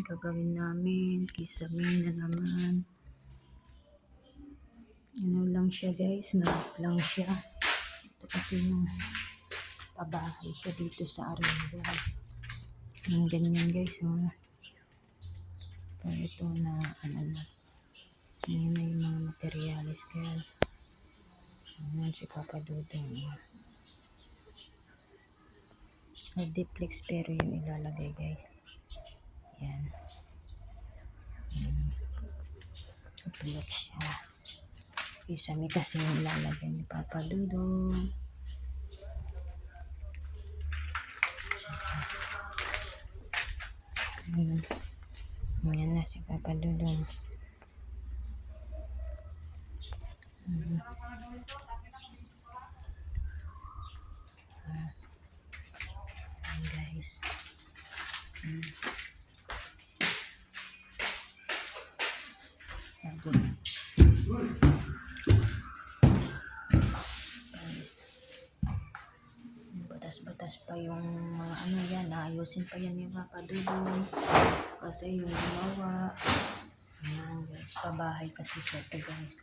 gagawin namin. Kisame na naman. Ano lang siya guys, nalit lang siya. Ito kasi yung pabahay siya dito sa Arendal. Yung ganyan guys, pero ito na, ano na. Ngayon na yung mga materialis guys. Ayan si Papa Dudong. Nag-duplex pero yung ilalagay guys. Yan. Duplex siya. Kisame kasi yung ilalagay ni Papa Dudong. Ayan na si Papa Dudong. Ayan guys. Batas-batas pa yung mga ano yan, ayusin pa yan yung Papa Dudong kasi yung gumawa. Ayan guys, pabahay kasi siya ito guys.